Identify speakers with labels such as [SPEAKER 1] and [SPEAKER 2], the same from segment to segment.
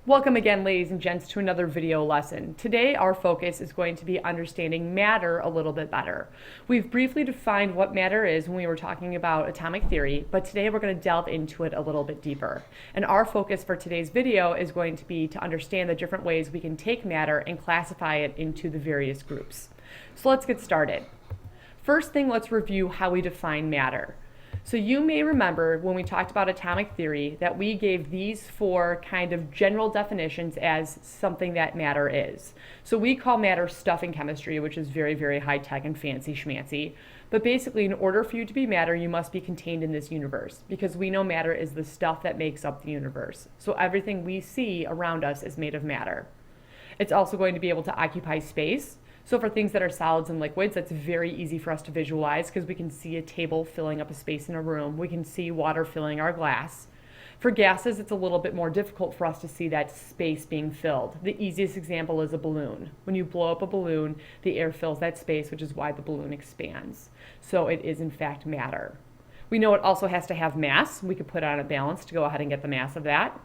[SPEAKER 1] Welcome again, ladies and gents, to another video lesson. Today, our focus is going to be understanding matter a little bit better. We've briefly defined what matter is when we were talking about atomic theory, but today we're going to delve into it a little bit deeper. And our focus for today's video is going to be to understand the different ways we can take matter and classify it into the various groups. So let's get started. First thing, let's review how we define matter. So you may remember when we talked about atomic theory that we gave these four kind of general definitions as something that matter is. So we call matter stuff in chemistry, which is very, very high tech and fancy schmancy. But basically, in order for you to be matter, you must be contained in this universe, because we know matter is the stuff that makes up the universe. So everything we see around us is made of matter. It's also going to be able to occupy space. So for things that are solids and liquids, that's very easy for us to visualize because we can see a table filling up a space in a room. We can see water filling our glass. For gases, it's a little bit more difficult for us to see that space being filled. The easiest example is a balloon. When you blow up a balloon, the air fills that space, which is why the balloon expands. So it is in fact matter. We know it also has to have mass. We could put it on a balance to go ahead and get the mass of that.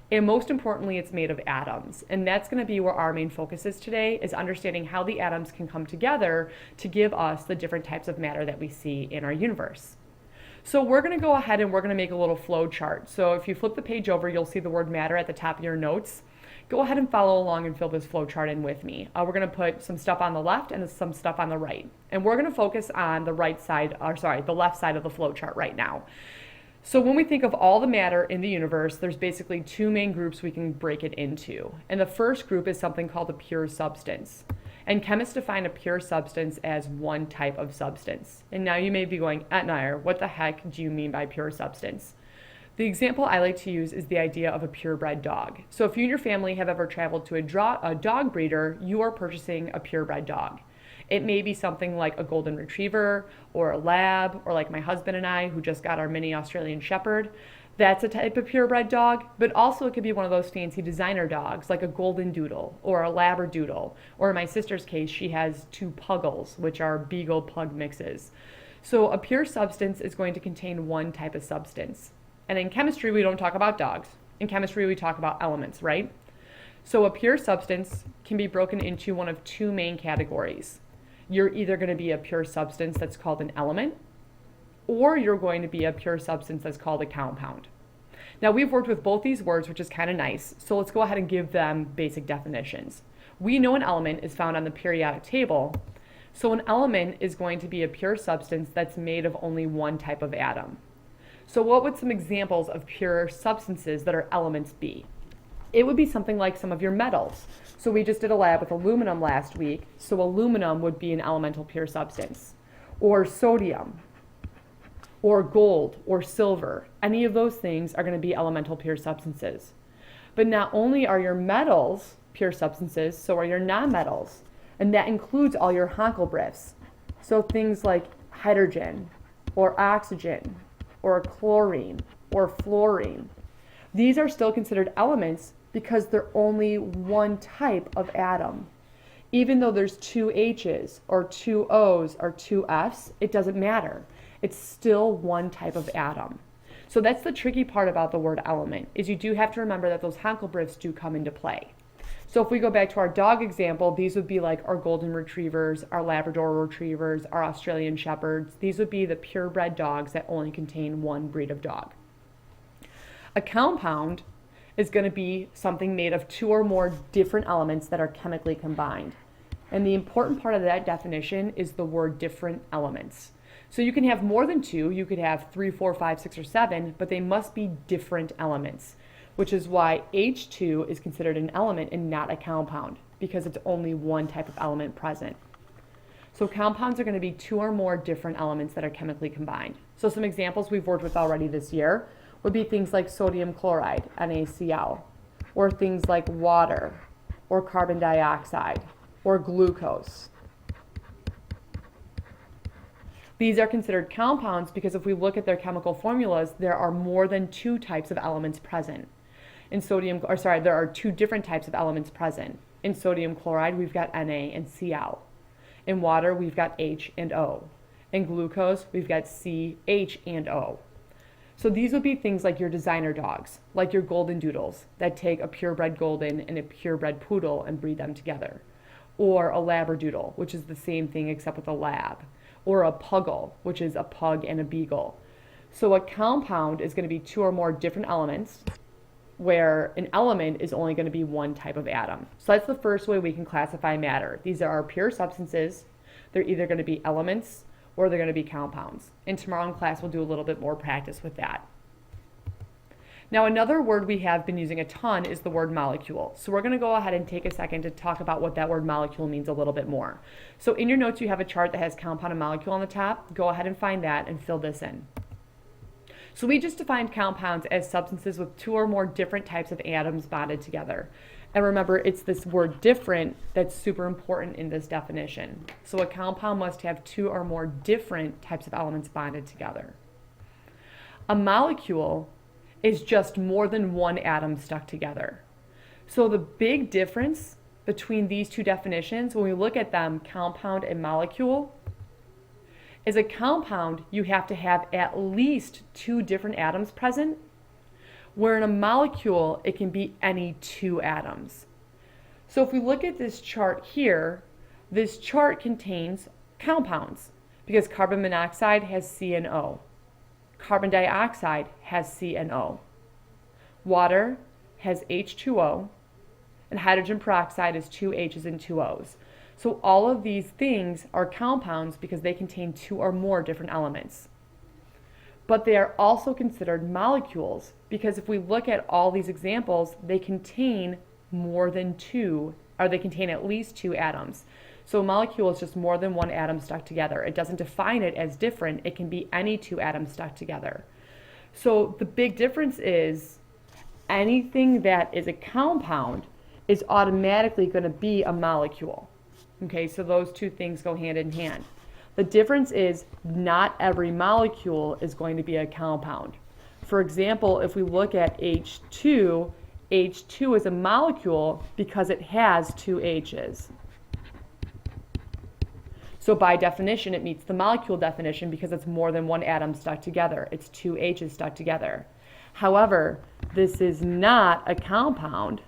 [SPEAKER 1] And most importantly, it's made of atoms. And that's going to be where our main focus is today, is understanding how the atoms can come together to give us the different types of matter that we see in our universe. So we're going to go ahead and we're going to make a little flow chart. So if you flip the page over, you'll see the word matter at the top of your notes. Go ahead and follow along and fill this flow chart in with me. We're going to put some stuff on the left and some stuff on the right. And we're going to focus on the left side of the flow chart right now. So when we think of all the matter in the universe, there's basically two main groups we can break it into. And the first group is something called a pure substance. And chemists define a pure substance as one type of substance. And now you may be going, Etnire, what the heck do you mean by pure substance? The example I like to use is the idea of a purebred dog. So if you and your family have ever traveled to a dog breeder, you are purchasing a purebred dog. It may be something like a golden retriever or a lab, or like my husband and I who just got our mini Australian shepherd. That's a type of purebred dog, but also it could be one of those fancy designer dogs like a golden doodle or a labradoodle, or in my sister's case, she has two puggles, which are beagle pug mixes. So a pure substance is going to contain one type of substance. And in chemistry, we don't talk about dogs. In chemistry, we talk about elements, right? So a pure substance can be broken into one of two main categories. You're either going to be a pure substance that's called an element, or you're going to be a pure substance that's called a compound. Now, we've worked with both these words, which is kind of nice, so let's go ahead and give them basic definitions. We know an element is found on the periodic table, so an element is going to be a pure substance that's made of only one type of atom. So what would some examples of pure substances that are elements be? It would be something like some of your metals. So we just did a lab with aluminum last week, so aluminum would be an elemental pure substance. Or sodium, or gold, or silver. Any of those things are going to be elemental pure substances. But not only are your metals pure substances, so are your nonmetals. And that includes all your Hankelbriefs. So things like hydrogen, or oxygen, or chlorine, or fluorine. These are still considered elements because they're only one type of atom. Even though there's two H's or two O's or two F's, it doesn't matter. It's still one type of atom. So that's the tricky part about the word element, is you do have to remember that those Hankelbriefs do come into play. So if we go back to our dog example, these would be like our golden retrievers, our Labrador retrievers, our Australian shepherds. These would be the purebred dogs that only contain one breed of dog. A compound is going to be something made of two or more different elements that are chemically combined. And the important part of that definition is the word different elements. So you can have more than two, you could have 3, 4, 5, 6, or 7, but they must be different elements, which is why H2 is considered an element and not a compound, because it's only one type of element present. So compounds are going to be two or more different elements that are chemically combined. So some examples we've worked with already this year would be things like sodium chloride, NaCl, or things like water, or carbon dioxide, or glucose. These are considered compounds because if we look at their chemical formulas, there are more than two types of elements present. There are two different types of elements present. In sodium chloride, we've got Na and Cl. In water, we've got H and O. In glucose, we've got C, H, and O. So these would be things like your designer dogs, like your golden doodles that take a purebred golden and a purebred poodle and breed them together. Or a labradoodle, which is the same thing except with a lab. Or a puggle, which is a pug and a beagle. So a compound is going to be two or more different elements, where an element is only going to be one type of atom. So that's the first way we can classify matter. These are our pure substances. They're either going to be elements or they're going to be compounds. And tomorrow in class we'll do a little bit more practice with that. Now another word we have been using a ton is the word molecule. So we're going to go ahead and take a second to talk about what that word molecule means a little bit more. So in your notes you have a chart that has compound and molecule on the top. Go ahead and find that and fill this in. So we just defined compounds as substances with two or more different types of atoms bonded together. And remember, it's this word different that's super important in this definition. So a compound must have two or more different types of elements bonded together. A molecule is just more than one atom stuck together. So the big difference between these two definitions, when we look at them, compound and molecule, is a compound, you have to have at least two different atoms present, where in a molecule, it can be any two atoms. So if we look at this chart here, this chart contains compounds because carbon monoxide has C and O. Carbon dioxide has C and O. Water has H2O, and hydrogen peroxide is two H's and two O's. So all of these things are compounds because they contain two or more different elements. But they are also considered molecules because if we look at all these examples, they contain more than two, or they contain at least two atoms. So a molecule is just more than one atom stuck together. It doesn't define it as different. It can be any two atoms stuck together. So the big difference is anything that is a compound is automatically going to be a molecule. Okay, so those two things go hand in hand. The difference is not every molecule is going to be a compound. For example, if we look at H2, H2 is a molecule because it has two H's. So by definition, it meets the molecule definition because it's more than one atom stuck together. It's two H's stuck together. However, this is not a compound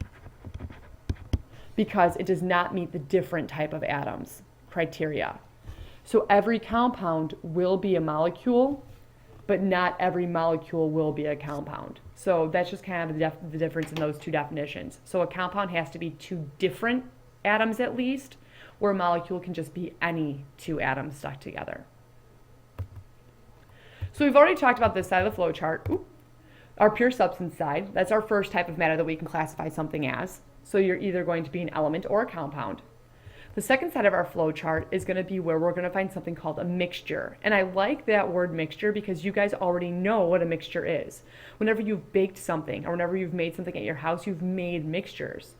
[SPEAKER 1] because it does not meet the different type of atoms criteria. So every compound will be a molecule, but not every molecule will be a compound. So that's just kind of the difference in those two definitions. So a compound has to be two different atoms at least, where a molecule can just be any two atoms stuck together. So we've already talked about this side of the flow chart. Our pure substance side, that's our first type of matter that we can classify something as. So you're either going to be an element or a compound. The second side of our flow chart is going to be where we're going to find something called a mixture. And I like that word mixture because you guys already know what a mixture is. Whenever you've baked something or whenever you've made something at your house, you've made mixtures.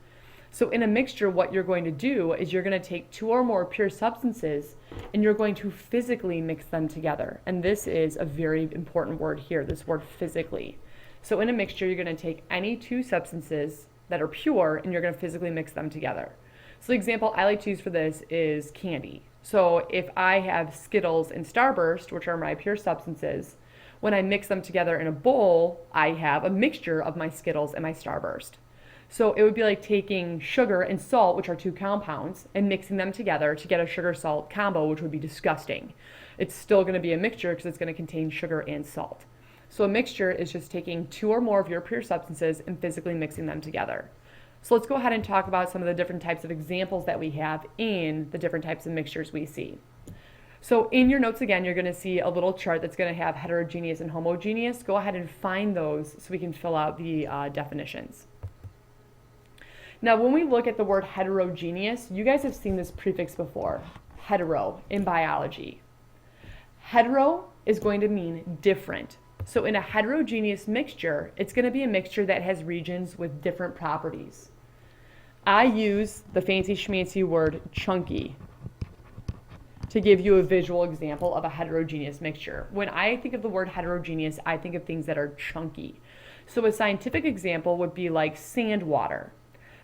[SPEAKER 1] So in a mixture, what you're going to do is you're going to take two or more pure substances and you're going to physically mix them together. And this is a very important word here, this word physically. So in a mixture, you're going to take any two substances that are pure and you're going to physically mix them together. So the example I like to use for this is candy. So if I have Skittles and Starburst, which are my pure substances, when I mix them together in a bowl, I have a mixture of my Skittles and my Starburst. So it would be like taking sugar and salt, which are two compounds, and mixing them together to get a sugar-salt combo, which would be disgusting. It's still going to be a mixture because it's going to contain sugar and salt. So a mixture is just taking two or more of your pure substances and physically mixing them together. So let's go ahead and talk about some of the different types of examples that we have in the different types of mixtures we see. So in your notes again, you're going to see a little chart that's going to have heterogeneous and homogeneous. Go ahead and find those so we can fill out the definitions. Now when we look at the word heterogeneous, you guys have seen this prefix before, hetero, in biology. Hetero is going to mean different. So in a heterogeneous mixture, it's going to be a mixture that has regions with different properties. I use the fancy schmancy word chunky to give you a visual example of a heterogeneous mixture. When I think of the word heterogeneous, I think of things that are chunky. So a scientific example would be like sand water.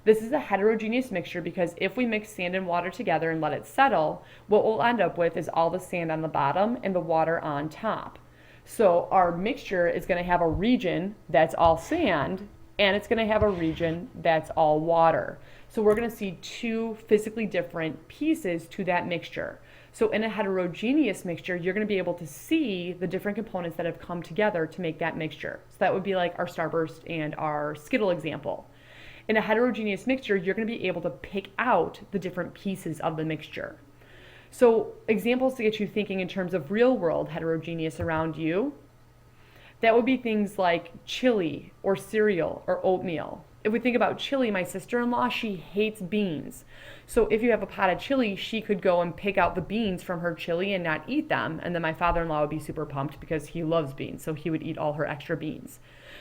[SPEAKER 1] This is a heterogeneous mixture because if we mix sand and water together and let it settle, what we'll end up with is all the sand on the bottom and the water on top. So our mixture is going to have a region that's all sand, and it's going to have a region that's all water. So we're going to see two physically different pieces to that mixture. So in a heterogeneous mixture, you're going to be able to see the different components that have come together to make that mixture. So that would be like our Starburst and our Skittle example. In a heterogeneous mixture, you're going to be able to pick out the different pieces of the mixture. So examples to get you thinking in terms of real world heterogeneous around you, that would be things like chili or cereal or oatmeal. If we think about chili, my sister-in-law, she hates beans. So if you have a pot of chili, she could go and pick out the beans from her chili and not eat them. And then my father-in-law would be super pumped because he loves beans. So he would eat all her extra beans.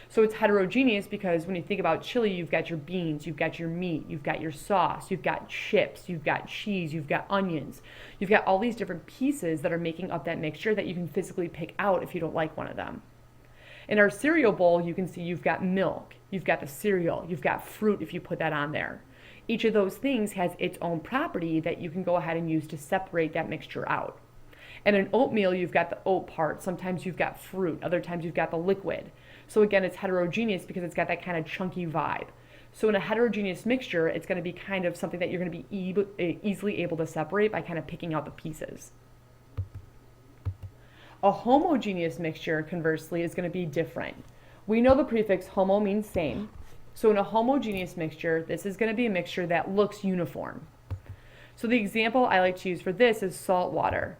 [SPEAKER 1] So it's heterogeneous because when you think about chili, you've got your beans, you've got your meat, you've got your sauce, you've got chips, you've got cheese, you've got onions. You've got all these different pieces that are making up that mixture that you can physically pick out if you don't like one of them. In our cereal bowl, you can see you've got milk, you've got the cereal, you've got fruit if you put that on there. Each of those things has its own property that you can go ahead and use to separate that mixture out. And in oatmeal, you've got the oat part. Sometimes you've got fruit, other times you've got the liquid. So again, it's heterogeneous because it's got that kind of chunky vibe. So in a heterogeneous mixture, it's going to be kind of something that you're going to be easily able to separate by kind of picking out the pieces. A homogeneous mixture, conversely, is going to be different. We know the prefix homo means same. So in a homogeneous mixture, this is going to be a mixture that looks uniform. So the example I like to use for this is salt water.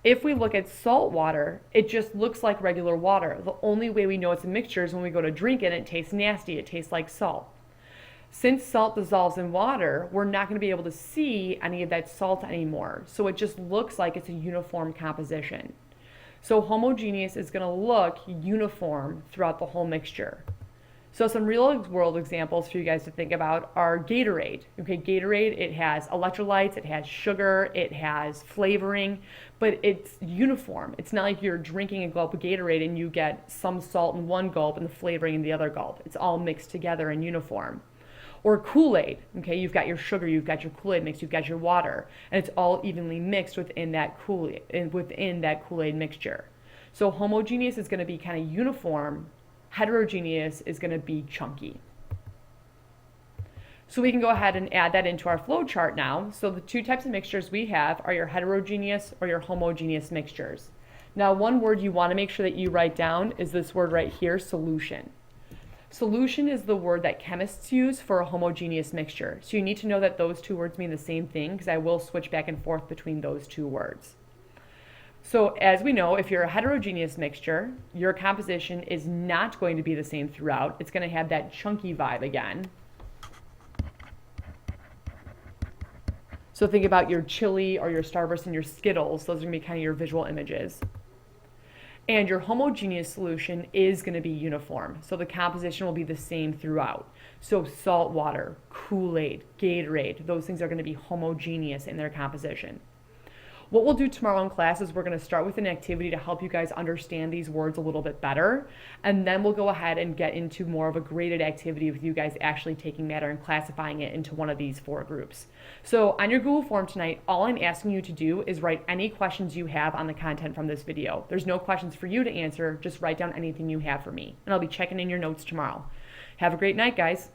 [SPEAKER 1] If we look at salt water, it just looks like regular water. The only way we know it's a mixture is when we go to drink it and it tastes nasty. It tastes like salt. Since salt dissolves in water, we're not going to be able to see any of that salt anymore. So it just looks like it's a uniform composition. So homogeneous is going to look uniform throughout the whole mixture. So some real world examples for you guys to think about are Gatorade. Okay, Gatorade, it has electrolytes, it has sugar, it has flavoring, but it's uniform. It's not like you're drinking a gulp of Gatorade and you get some salt in one gulp and the flavoring in the other gulp. It's all mixed together and uniform. Or Kool-Aid, okay, you've got your sugar, you've got your Kool-Aid mix, you've got your water, and it's all evenly mixed within that Kool-Aid mixture. So homogeneous is going to be kind of uniform. Heterogeneous is going to be chunky. So we can go ahead and add that into our flow chart now. So the two types of mixtures we have are your heterogeneous or your homogeneous mixtures. Now, one word you want to make sure that you write down is this word right here, solution. Solution is the word that chemists use for a homogeneous mixture. So you need to know that those two words mean the same thing because I will switch back and forth between those two words. So as we know, if you're a heterogeneous mixture, your composition is not going to be the same throughout. It's going to have that chunky vibe again. So think about your chili or your Starburst and your Skittles. Those are going to be kind of your visual images. And your homogeneous solution is going to be uniform. So the composition will be the same throughout. So salt water, Kool-Aid, Gatorade, those things are going to be homogeneous in their composition. What we'll do tomorrow in class is we're going to start with an activity to help you guys understand these words a little bit better. And then we'll go ahead and get into more of a graded activity with you guys actually taking matter and classifying it into one of these 4 groups. So on your Google form tonight, all I'm asking you to do is write any questions you have on the content from this video. There's no questions for you to answer, just write down anything you have for me. And I'll be checking in your notes tomorrow. Have a great night, guys.